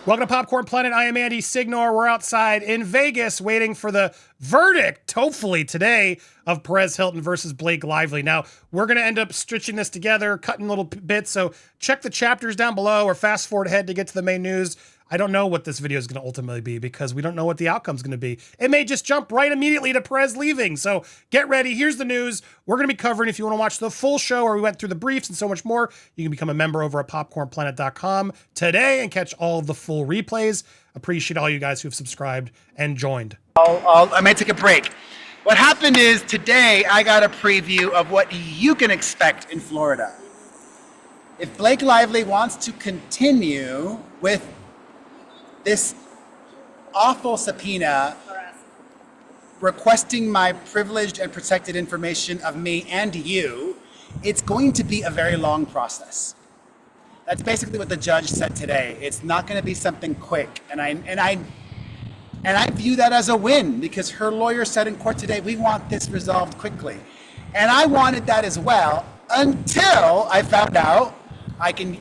Welcome to Popcorn Planet. I am Andy Signor. We're outside in Vegas waiting for the verdict, hopefully today, of Perez Hilton versus Blake Lively. Now, we're going to end up stitching this together, cutting little bits, so check the chapters down below or fast forward ahead to get to the main news. I don't know what this video is going to ultimately be because we don't know what the outcome is going to be. It may just jump right immediately to Perez leaving. So get ready. Here's the news. We're going to be covering, if you want to watch the full show where we went through the briefs and so much more, you can become a member over at popcornplanet.com today and catch all of the full replays. Appreciate all you guys who have subscribed and joined. I may take a break. What happened is today I got a preview of what you can expect in Florida. If Blake Lively wants to continue with this awful subpoena requesting my privileged and protected information of me and you, it's going to be a very long process. That's basically what the judge said today. It's not going to be something quick, and I view that as a win because her lawyer said in court today, we want this resolved quickly. And I wanted that as well until I found out I can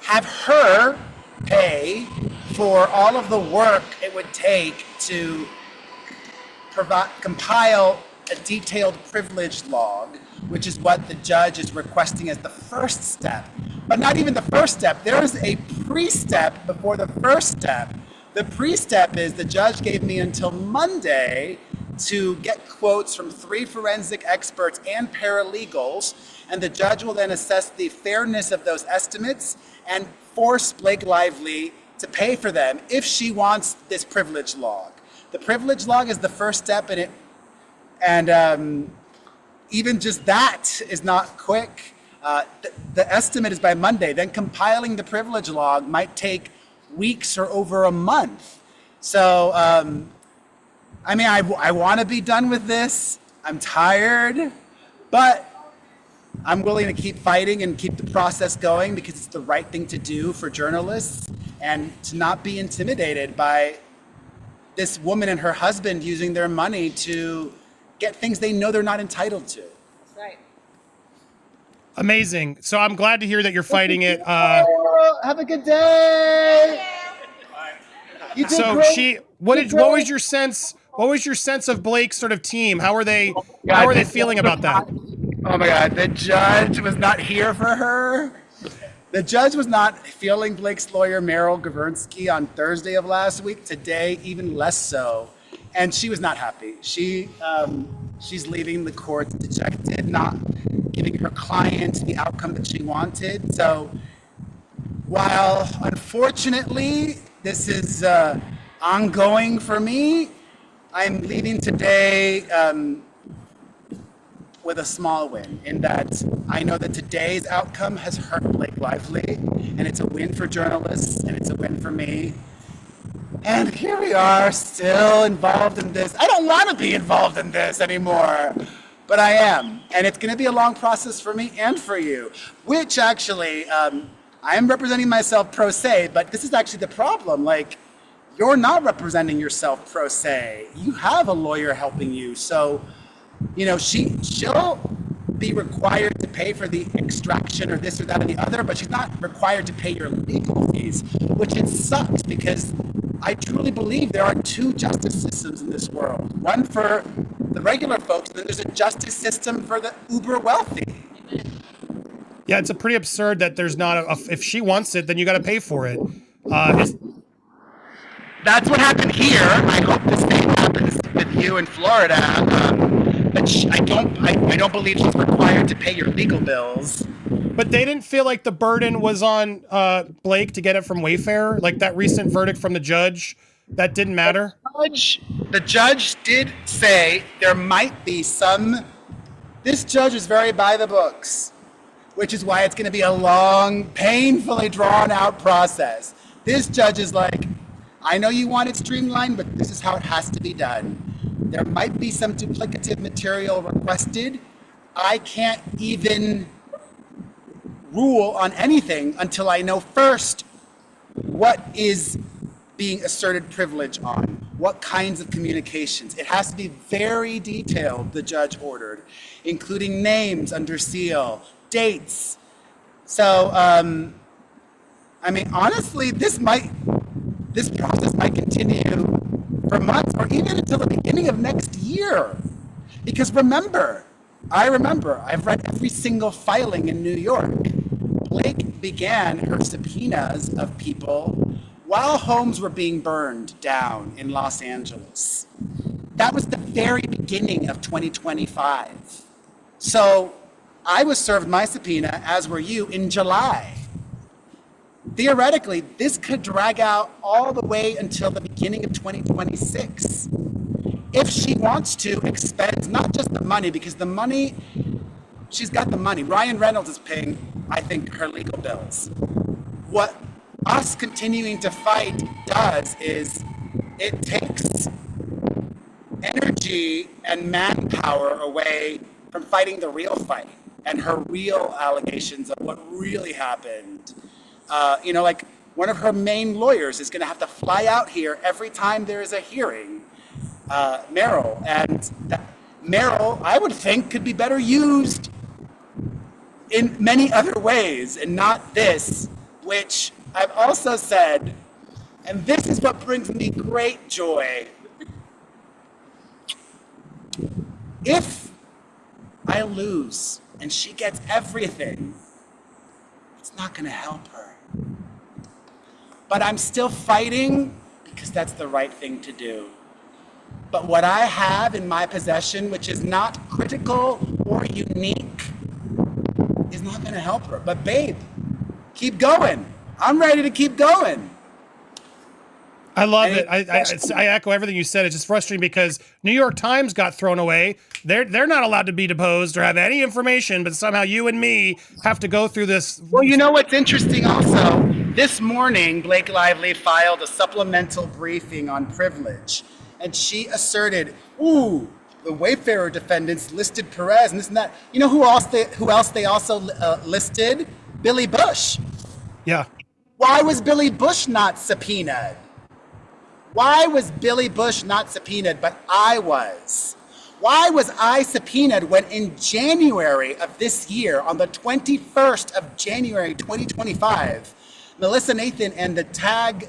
have her pay for all of the work it would take to compile a detailed privilege log, which is what the judge is requesting as the first step. But not even the first step. There is a pre-step before the first step. The pre-step is the judge gave me until Monday to get quotes from 3 forensic experts and paralegals, and the judge will then assess the fairness of those estimates and force Blake Lively to pay for them if she wants this privilege log. The privilege log is the first step in it, and even just that is not quick. The estimate is by Monday. Then compiling the privilege log might take weeks or over a month. So, I want to be done with this. I'm tired, but I'm willing to keep fighting and keep the process going because it's the right thing to do for journalists and to not be intimidated by this woman and her husband using their money to get things they know they're not entitled to. That's right. Amazing. So I'm glad to hear that you're fighting it. Have a good day. You did So great. what was your sense? What was your sense of Blake's sort of team? How are they feeling about that? Oh my God, the judge was not here for her. The judge was not feeling Blake's lawyer, Meryl Gavronsky, on Thursday of last week. Today, even less so. And she was not happy. She's leaving the court dejected, not giving her client the outcome that she wanted. So while unfortunately this is ongoing for me, I'm leaving today with a small win in that I know that today's outcome has hurt Blake Lively, and it's a win for journalists, and it's a win for me. And here we are, still involved in this. I don't want to be involved in this anymore, but I am. And it's going to be a long process for me and for you, which actually, I am representing myself pro se, but this is actually the problem. Like, you're not representing yourself pro se. You have a lawyer helping you. So, she'll be required to pay for the extraction or this or that or the other, but she's not required to pay your legal fees, which it sucks because I truly believe there are 2 justice systems in this world. One for the regular folks, and then there's a justice system for the uber wealthy. Yeah, it's a pretty absurd that there's not if she wants it, then you got to pay for it. That's what happened here. I hope the same happens with you in Florida. But I don't believe she's required to pay your legal bills. But they didn't feel like the burden was on Blake to get it from Wayfair, like that recent verdict from the judge. That didn't matter. The judge did say there might be some. This judge is very by the books, which is why it's going to be a long, painfully drawn out process. This judge is like, I know you want it streamlined, but this is how it has to be done. There might be some duplicative material requested. I can't even rule on anything until I know first what is being asserted privilege on, what kinds of communications. It has to be very detailed, the judge ordered, including names under seal, dates. So, honestly, this might this process might continue for months or even until the beginning of next year. Because I remember, I've read every single filing in New York. Blake began her subpoenas of people while homes were being burned down in Los Angeles. That was the very beginning of 2025. So I was served my subpoena, as were you, in July. Theoretically, this could drag out all the way until the beginning of 2026. If she wants to expend not just the money, because the money, she's got the money. Ryan Reynolds is paying, I think, her legal bills. What us continuing to fight does is it takes energy and manpower away from fighting the real fight and her real allegations of what really happened. Like one of her main lawyers is going to have to fly out here every time there is a hearing, Meryl. And Meryl, I would think, could be better used in many other ways and not this, which I've also said, and this is what brings me great joy. If I lose and she gets everything, it's not going to help her. But I'm still fighting because that's the right thing to do. But what I have in my possession, which is not critical or unique, is not going to help her. But babe, keep going. I'm ready to keep going. I love it. I echo everything you said. It's just frustrating because New York Times got thrown away. They're not allowed to be deposed or have any information, but somehow you and me have to go through this. Well, you know what's interesting also? This morning, Blake Lively filed a supplemental briefing on privilege, and she asserted, the Wayfarer defendants listed Perez and this and that. You know who else they also listed? Billy Bush. Yeah. Why was Billy Bush not subpoenaed? Why was Billy Bush not subpoenaed, but I was? Why was I subpoenaed when in January of this year, on the 21st of January 2025, Melissa Nathan and the TAG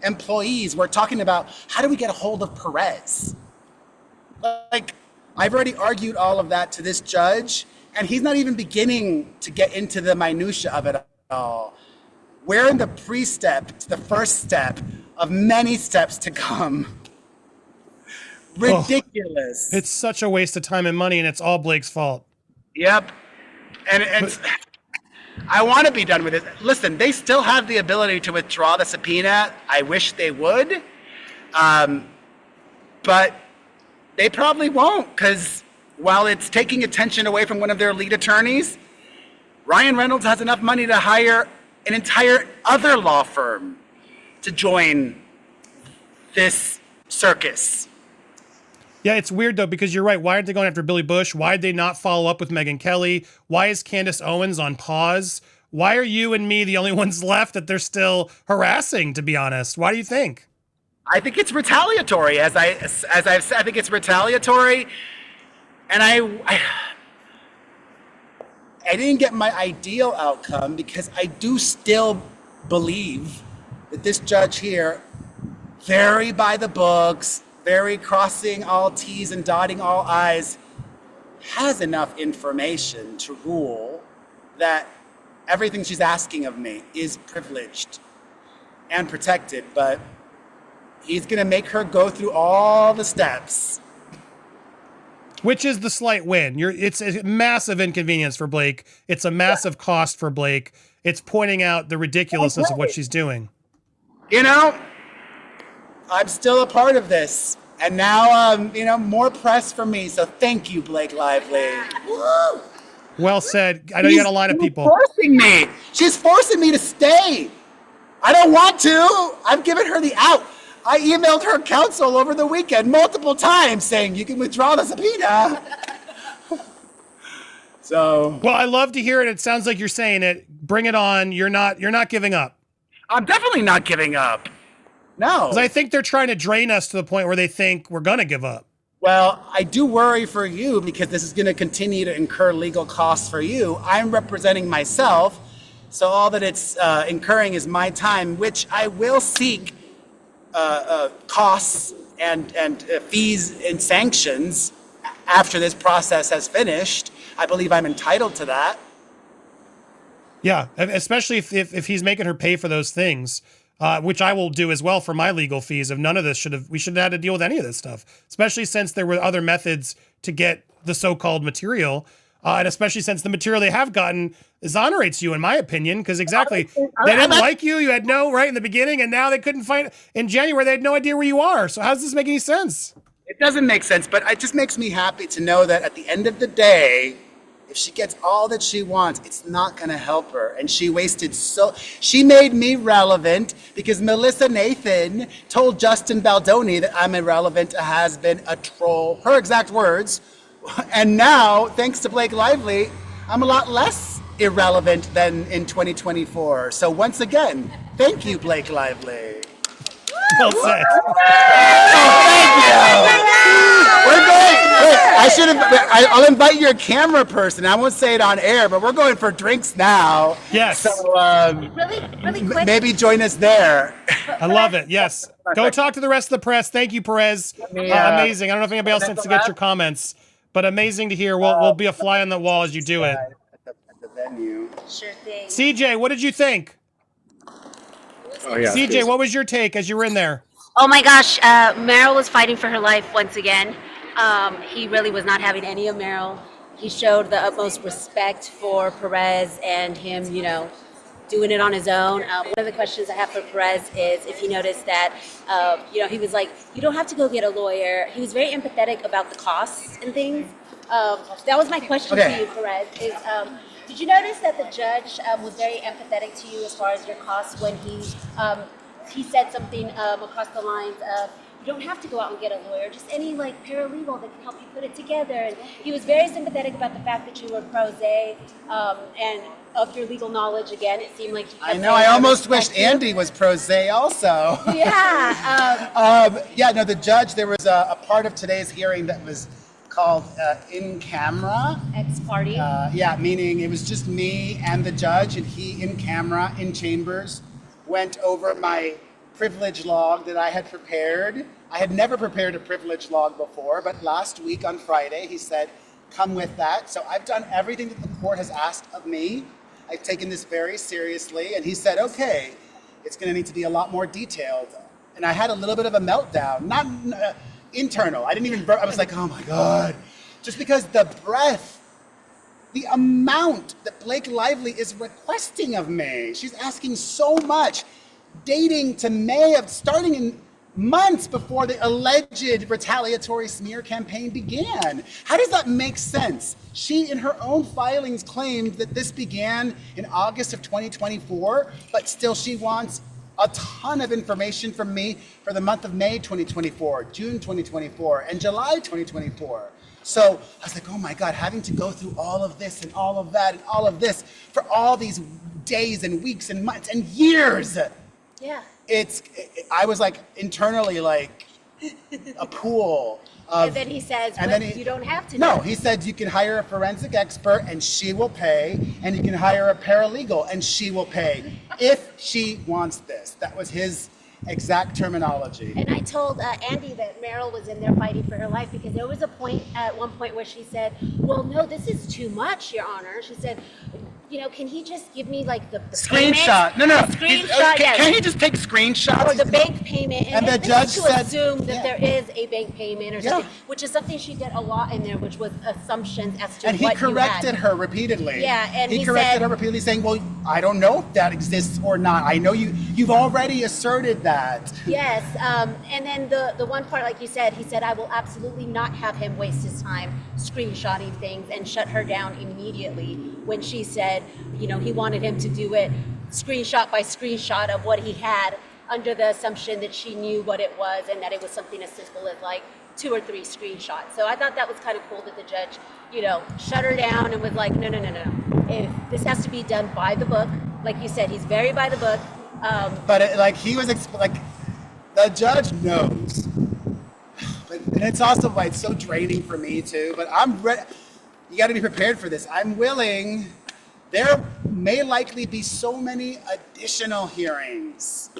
employees were talking about how do we get a hold of Perez? Like, I've already argued all of that to this judge, and he's not even beginning to get into the minutia of it all. We're in the pre-step, the first step of many steps to come. Ridiculous. It's such a waste of time and money, and it's all Blake's fault. Yep. And I want to be done with it. Listen, they still have the ability to withdraw the subpoena. I wish they would. But they probably won't, because while it's taking attention away from one of their lead attorneys, Ryan Reynolds has enough money to hire an entire other law firm to join this circus. Yeah, it's weird, though, because you're right. Why aren't they going after Billy Bush? Why did they not follow up with Megyn Kelly? Why is Candace Owens on pause? Why are you and me the only ones left that they're still harassing, to be honest? Why do you think? I think it's retaliatory. As I've said, I think it's retaliatory. And I didn't get my ideal outcome because I do still believe that this judge here, very by the books, very crossing all T's and dotting all I's, has enough information to rule that everything she's asking of me is privileged and protected, but he's going to make her go through all the steps. Which is the slight win. It's a massive inconvenience for Blake. It's a massive cost for Blake. It's pointing out the ridiculousness of what she's doing. You know, I'm still a part of this. And now, more press for me. So thank you, Blake Lively. Woo! Well said. I know you got a line of people. Forcing me. She's forcing me to stay. I don't want to. I've given her the out. I emailed her counsel over the weekend multiple times saying you can withdraw the subpoena. So. Well, I love to hear it. It sounds like you're saying it. Bring it on. You're not giving up. I'm definitely not giving up. No. Because I think they're trying to drain us to the point where they think we're going to give up. Well, I do worry for you because this is going to continue to incur legal costs for you. I'm representing myself, so all that it's incurring is my time, which I will seek costs and fees and sanctions after this process has finished. I believe I'm entitled to that. Yeah, especially if he's making her pay for those things, which I will do as well for my legal fees. If none of this we should have had to deal with any of this stuff, especially since there were other methods to get the so-called material. And especially since the material they have gotten exonerates you, in my opinion, because exactly, they didn't like you. You had no right in the beginning, and now they couldn't find, in January, they had no idea where you are. So how does this make any sense? It doesn't make sense, but it just makes me happy to know that at the end of the day, if she gets all that she wants, it's not going to help her. And she made me relevant because Melissa Nathan told Justin Baldoni that I'm irrelevant, a has-been, a troll, her exact words. And now, thanks to Blake Lively, I'm a lot less irrelevant than in 2024. So once again, thank you, Blake Lively. Well said. We're going. I'll invite your camera person. I won't say it on air, but we're going for drinks now. Yes. So really quick. maybe join us there. I love it. Yes. Go talk to the rest of the press. Thank you, Perez. Amazing. I don't know if anybody else wants to get your comments, but amazing to hear. We'll be a fly on the wall as you do it. At the venue. Sure thing. CJ, what did you think? Oh yeah. CJ, what was your take as you were in there? Oh my gosh, Meryl was fighting for her life once again. He really was not having any of Meryl. He showed the utmost respect for Perez and him, doing it on his own. One of the questions I have for Perez is if you noticed that, he was like, you don't have to go get a lawyer. He was very empathetic about the costs and things. That was my question to you, Perez, is did you notice that the judge was very empathetic to you as far as your costs when he said something across the lines of, you don't have to go out and get a lawyer, just any paralegal that can help you put it together. And he was very sympathetic about the fact that you were pro se and of your legal knowledge. Again, it seemed like I know. I almost wished Andy was pro se also. Yeah. The judge. There was a part of today's hearing that was called in camera. Ex party. Meaning it was just me and the judge, and he in camera in chambers went over my privilege log that I had prepared. I had never prepared a privilege log before, but last week on Friday, he said, come with that. So I've done everything that the court has asked of me. I've taken this very seriously. And he said, okay, it's going to need to be a lot more detailed. And I had a little bit of a meltdown, not internal. I was like, oh my God. Just because the breadth, the amount that Blake Lively is requesting of me. She's asking so much, dating to May starting in months before the alleged retaliatory smear campaign began. How does that make sense? She, in her own filings, claimed that this began in August of 2024, but still she wants a ton of information from me for the month of May 2024, June 2024, and July 2024. So I was like, oh my God, having to go through all of this and all of that and all of this for all these days and weeks and months and years. Yeah. I was like internally like a pool of. And then he says, you don't have to. No, he said you can hire a forensic expert and she will pay, and you can hire a paralegal and she will pay if she wants this. That was his exact terminology. And I told Andy that Meryl was in there fighting for her life because there was at one point where she said, well, no, this is too much, Your Honor. She said, can he just give me the screenshot? Payment? No. Screenshot, yes. Can he just take screenshots? Or the bank payment. And the judge said, assume that there is a bank payment or something, which is something she did a lot in there, which was assumptions as to and what he corrected her repeatedly. Yeah, and he corrected her repeatedly, saying, well, I don't know if that exists or not. I know you've already asserted that. Yes, and then the one part, like you said, he said, I will absolutely not have him waste his time screenshotting things, and shut her down immediately when she said, he wanted him to do it screenshot by screenshot of what he had, under the assumption that she knew what it was and that it was something as simple as 2 or 3 screenshots. So I thought that was kind of cool that the judge, shut her down and was like, no. If this has to be done by the book, like you said, he's very by the book. But he was the judge knows. And it's also why it's so draining for me too. But I'm ready. You got to be prepared for this. I'm willing. There may likely be so many additional hearings.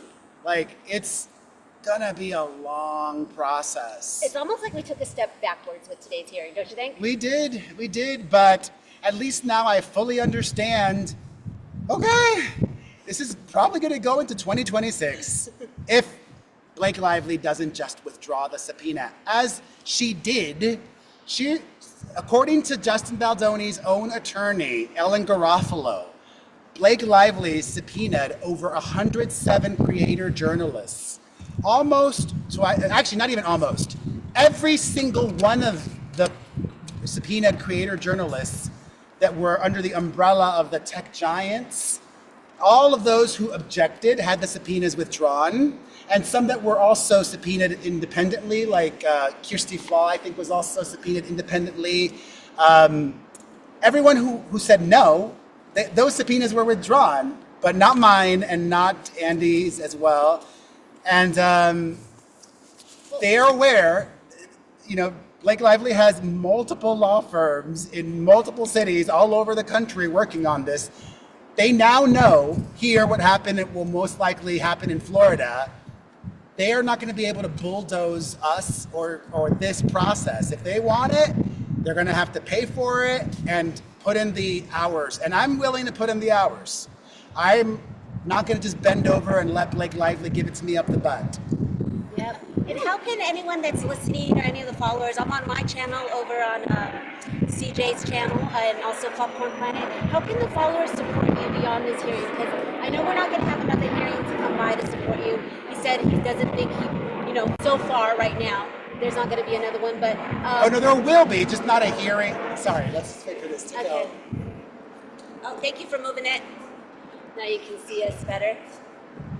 gonna be a long process. It's almost like we took a step backwards with today's hearing, don't you think? We did, but at least now I fully understand. Okay, this is probably gonna go into 2026 if Blake Lively doesn't just withdraw the subpoena, as she did. She, according to Justin Baldoni's own attorney, Ellen Garofalo, Blake Lively subpoenaed over 107 creator journalists. Actually, not even almost. Every single one of the subpoenaed creator journalists that were under the umbrella of the tech giants, all of those who objected had the subpoenas withdrawn, and some that were also subpoenaed independently, like Kirsty Flaw, I think, was also subpoenaed independently. Everyone who said no, those subpoenas were withdrawn, but not mine and not Andy's as well. And they are aware, Blake Lively has multiple law firms in multiple cities all over the country working on this. They now know here what happened. It will most likely happen in Florida. They are not going to be able to bulldoze us or this process. If they want it, they're going to have to pay for it and put in the hours. And I'm willing to put in the hours. I'm not going to just bend over and let Blake Lively give it to me up the butt. Yep. And how can anyone that's listening or any of the followers, I'm on my channel over on CJ's channel and also Popcorn Planet, how can the followers support you beyond this hearing? Because I know we're not going to have another hearing to come by to support you. He said he doesn't think so far right now, there's not going to be another one, but... oh, no, there will be, just not a hearing. Sorry, let's just wait for this to go. Oh, thank you for moving it. Now you can see us better.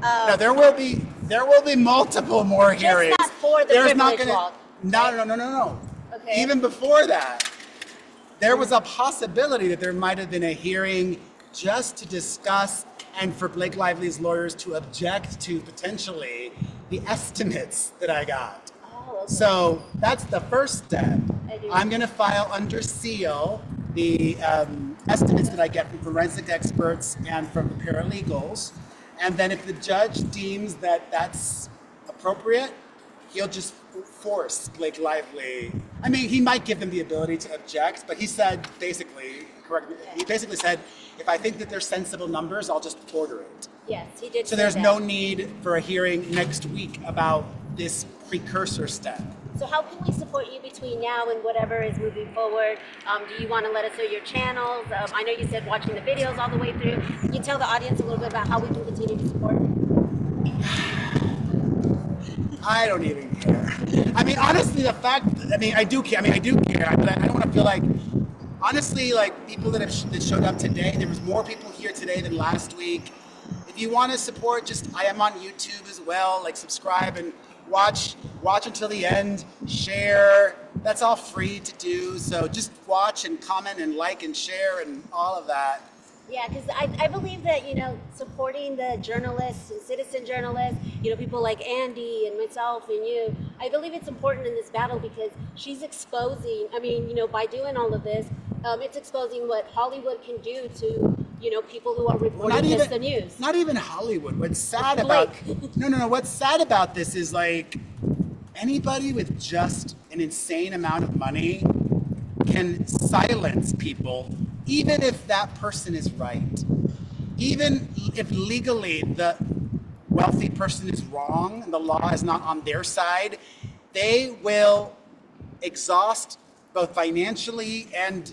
No, there will be multiple more hearings. Just not for the privilege law. No. Okay. Even before that, there was a possibility that there might have been a hearing just to discuss and for Blake Lively's lawyers to object to potentially the estimates that I got. Oh, okay. So that's the first step. I do. I'm going to file under seal the estimates that I get from forensic experts and from the paralegals. And then if the judge deems that that's appropriate, he'll just force Blake Lively. I mean, he might give them the ability to object, but he said basically, he basically said, if I think that they're sensible numbers, I'll just order it. Yes, he did. So say there's that. no need for a hearing next week about this precursor step. So how can we support you between now and whatever is moving forward? Do you want to let us know your channels? I know you said watching the videos all the way through. Can you tell the audience a little bit about how we can continue to support? I don't even care. I mean, honestly, I do care. But I don't want to feel like, honestly, like people that showed up today, there was more people here today than last week. If you want to support, I am on YouTube as well. Like, subscribe and watch until the end, share. That's all free to do. So just watch and comment and like and share and all of that. Yeah, because I believe that, supporting the journalists and citizen journalists, people like Andy and myself and you, I believe it's important in this battle because she's exposing, by doing all of this, it's exposing what Hollywood can do to, people who are reporting the news. Not even Hollywood. What's sad Blake. No. What's sad about this is like anybody with just an insane amount of money can silence people, even if that person is right. Even if legally the wealthy person is wrong and the law is not on their side, they will exhaust both financially and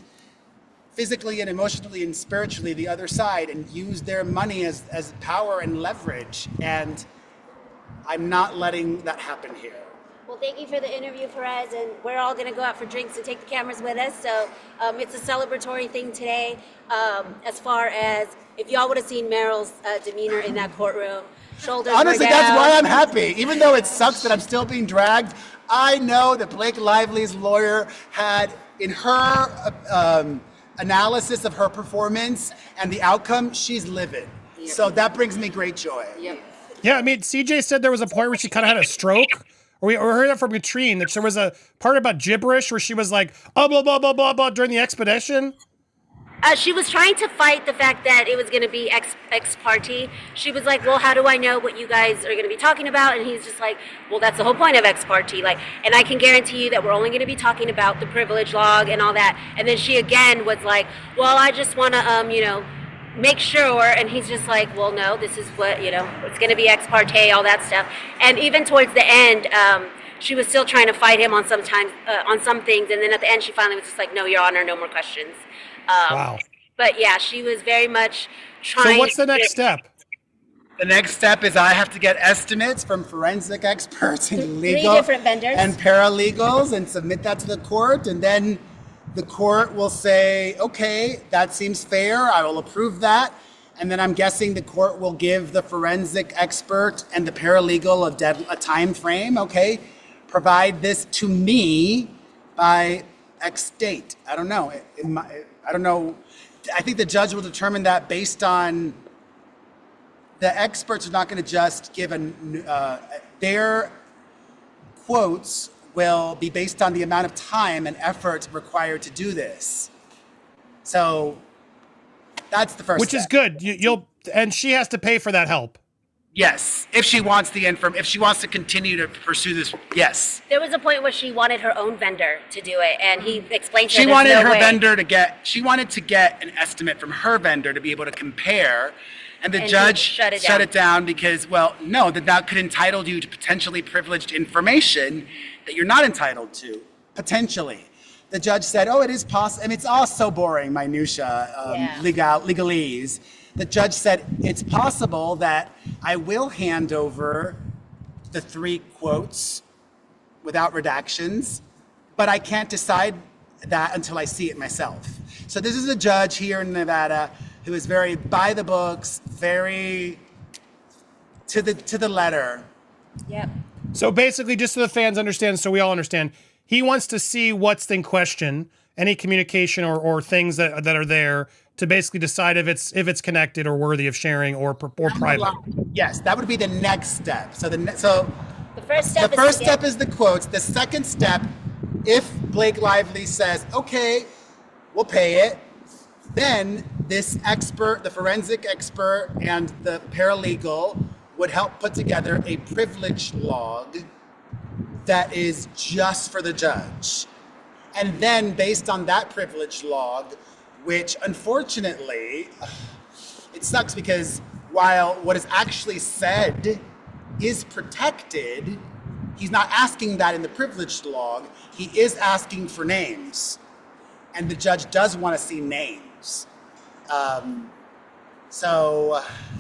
physically and emotionally and spiritually the other side and use their money as power and leverage. And I'm not letting that happen here. Well, thank you for the interview, Perez, and we're all going to go out for drinks and take the cameras with us. So it's a celebratory thing today. As far as if y'all would have seen Meryl's demeanor in that courtroom, shoulders Honestly, were down. that's why I'm happy. Even though it sucks that I'm still being dragged, I know that Blake Lively's lawyer had, in her analysis of her performance and the outcome, she's livid. Yep. So that brings me great joy. Yep. Yeah, I mean, CJ said there was a point where she kind of had a stroke. Or we heard that from Katrine, that there was a part about gibberish where she was like, oh, blah, blah, blah, blah, blah, during the expedition. She was trying to fight the fact that it was going to be ex parte. She was like, "Well, how do I know what you guys are going to be talking about?" And he's just like, "Well, that's the whole point of ex parte. Like, and I can guarantee you that we're only going to be talking about the privilege log and all that." And then she again was like, "Well, I just want to, make sure." And he's just like, "Well, no, this is what it's going to be ex parte, all that stuff." And even towards the end, she was still trying to fight him on some things. And then at the end, she finally was just like, "No, Your Honor, no more questions." Wow. But yeah, she was very much trying. So what's the next step? The next step is I have to get estimates from forensic experts and legal different vendors. and paralegals and submit that to the court. And then the court will say, okay, that seems fair. I will approve that. And then I'm guessing the court will give the forensic expert and the paralegal a time frame. Okay, provide this to me by X date. I don't know. I don't know. I think the judge will determine that based on the experts are not going to just give their quotes will be based on the amount of time and effort required to do this. So that's the first Which step. is good. And she has to pay for that help. Yes, if she wants if she wants to continue to pursue this, yes. There was a point where she wanted her own vendor to do it, and he explained to her She there's wanted no her way. vendor she wanted to get an estimate from her vendor to be able to compare. And the And he judge shut it shut down. it down because, well, no, that could entitle you to potentially privileged information that you're not entitled to, potentially. The judge said, oh, it is possible. I mean, it's all so boring, minutia, legalese. The judge said, it's possible that I will hand over the 3 quotes without redactions, but I can't decide that until I see it myself. So this is a judge here in Nevada who is very by the books, very to the letter. Yep. So basically, just so the fans understand, so we all understand, he wants to see what's in question, any communication or things that are there to basically decide if it's connected or worthy of sharing or private. Yes, that would be the next step. So The first step. the first step is the quotes. The second step, if Blake Lively says, okay, we'll pay it, then this expert, the forensic expert and the paralegal would help put together a privilege log that is just for the judge. And then based on that privilege log, which unfortunately, it sucks because while what is actually said is protected, he's not asking that in the privilege log. He is asking for names. And the judge does want to see names.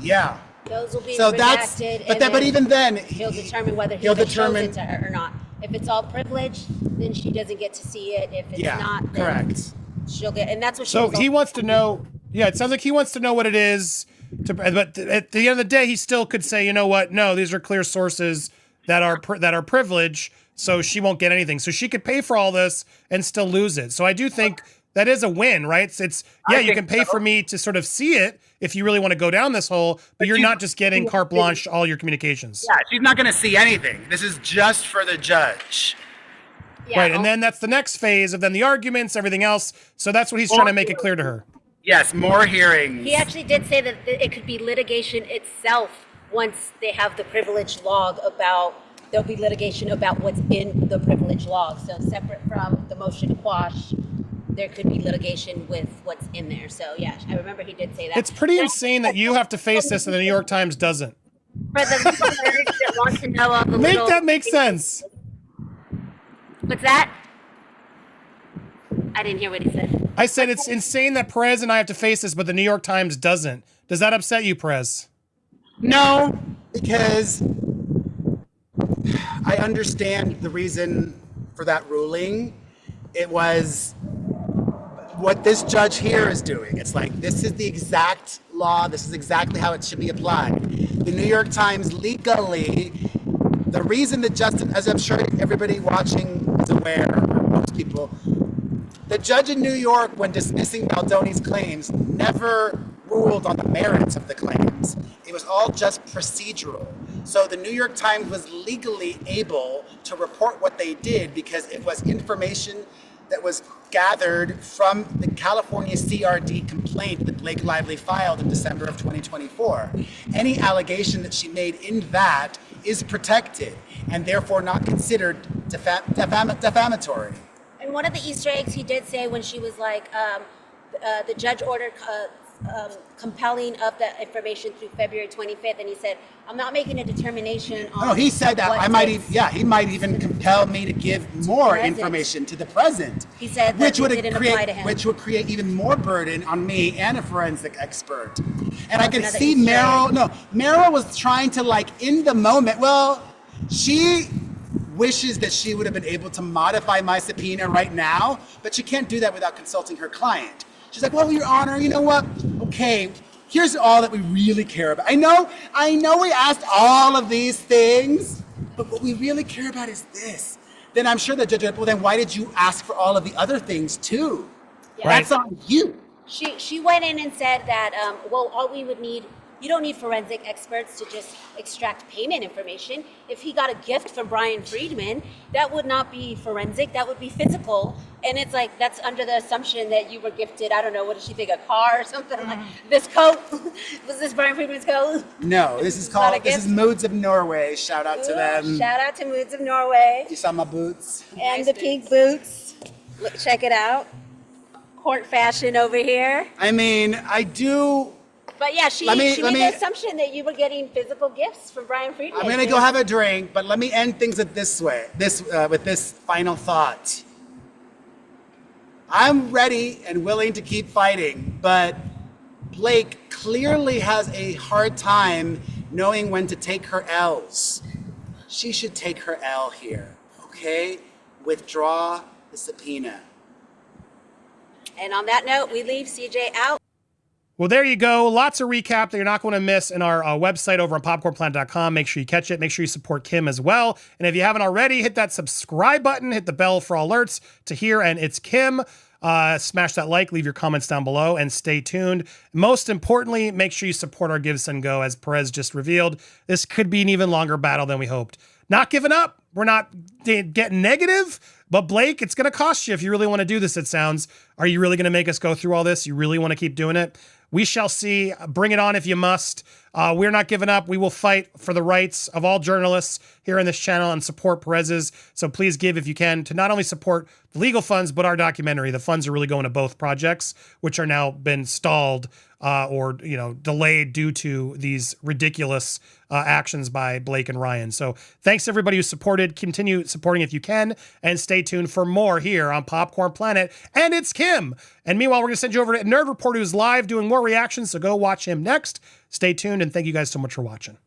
Yeah. Those will be So redacted, but even then, he'll determine whether he'll shows determine- it to her or not. If it's all privileged, then she doesn't get to see it. If it's not, then correct. she'll get. And that's what she So was he wants to know. Yeah, it sounds like he wants to know what it is. But at the end of the day, he still could say, you know what? No, these are clear sources that are privileged, so she won't get anything. So she could pay for all this and still lose it. So I do think that is a win, right? It's you can pay for me to sort of see it if you really want to go down this hole, but you're not just getting carte blanche all your communications. Yeah, she's not going to see anything. This is just for the judge. Right, and then that's the next phase of then the arguments, everything else. So that's what he's trying to make it clear to her. Yes, more hearings. He actually did say that it could be litigation itself once they have the privilege log there'll be litigation about what's in the privilege log. So separate from the motion to quash, there could be litigation with what's in there. So yeah, I remember he did say that. It's pretty insane that you have to face this and the New York Times doesn't. For the legal nerds that want to know all the Make little... that make sense. What's that? I didn't hear what he said. I said it's insane that Perez and I have to face this, but the New York Times doesn't. Does that upset you, Perez? No, because I understand the reason for that ruling. It was what this judge here is doing. It's like, this is the exact law. This is exactly how it should be applied. The New York Times legally, the reason that Justin, as I'm sure everybody watching is aware, or most people, the judge in New York, when dismissing Baldoni's claims, never ruled on the merits of the claims. It was all just procedural. So the New York Times was legally able to report what they did because it was information that was gathered from the California CRD complaint that Blake Lively filed in December of 2024. Any allegation that she made in that is protected and therefore not considered defamatory. And one of the Easter eggs he did say when she was like, the judge ordered compelling of the information through February 25th, and he said, I'm not making a determination on. No, he said that he might even compel me to give more present. information to the present. He said that which would it didn't apply to create him. which would create even more burden on me and a forensic expert. And I could another see Easter egg. Meryl was trying to, like, in the moment, well, she wishes that she would have been able to modify my subpoena right now, but she can't do that without consulting her client. She's like, well, Your Honor, you know what? Okay, here's all that we really care about. I know we asked all of these things, but what we really care about is this. Then I'm sure the judge would, well, then why did you ask for all of the other things too? Yeah. That's on you. She went in and said that, well, all we would need, you don't need forensic experts to just extract payment information. If he got a gift from Brian Friedman, that would not be forensic, that would be physical. And it's like, that's under the assumption that you were gifted, I don't know, what did she think, a car or something? Like, this coat, was this Brian Friedman's coat? No, this is Not a called, this gift? is Moods of Norway. Shout out to them. Shout out to Moods of Norway You saw my boots? and the pink boots. Look, check it out. Court fashion over here. I mean, I do. But yeah, she Let me- made the assumption that you were getting physical gifts from Brian Friedman. I'm gonna go have a drink, but let me end things with this final thought. I'm ready and willing to keep fighting, but Blake clearly has a hard time knowing when to take her L's. She should take her L here, okay? Withdraw the subpoena. And on that note, we leave CJ out. Well, there you go. Lots of recap that you're not going to miss in our website over on popcornplanet.com. Make sure you catch it. Make sure you support Kim as well. And if you haven't already, hit that subscribe button, hit the bell for alerts to hear. And it's Kim. Smash that like, leave your comments down below, and stay tuned. Most importantly, make sure you support our Give, Send, Go. As Perez just revealed, this could be an even longer battle than we hoped. Not giving up. We're not getting negative, but Blake, it's going to cost you if you really want to do this, it sounds. Are you really going to make us go through all this? You really want to keep doing it? We shall see. Bring it on if you must. We're not giving up. We will fight for the rights of all journalists here on this channel and support Perez's. So please give if you can to not only support the legal funds, but our documentary. The funds are really going to both projects, which are now been stalled or delayed due to these ridiculous actions by Blake and Ryan. So thanks to everybody who supported. Continue supporting if you can, and stay tuned for more here on Popcorn Planet. And it's Kim. And meanwhile, we're going to send you over to Nerd Report, who's live doing more reactions. So go watch him next. Stay tuned, and thank you guys so much for watching.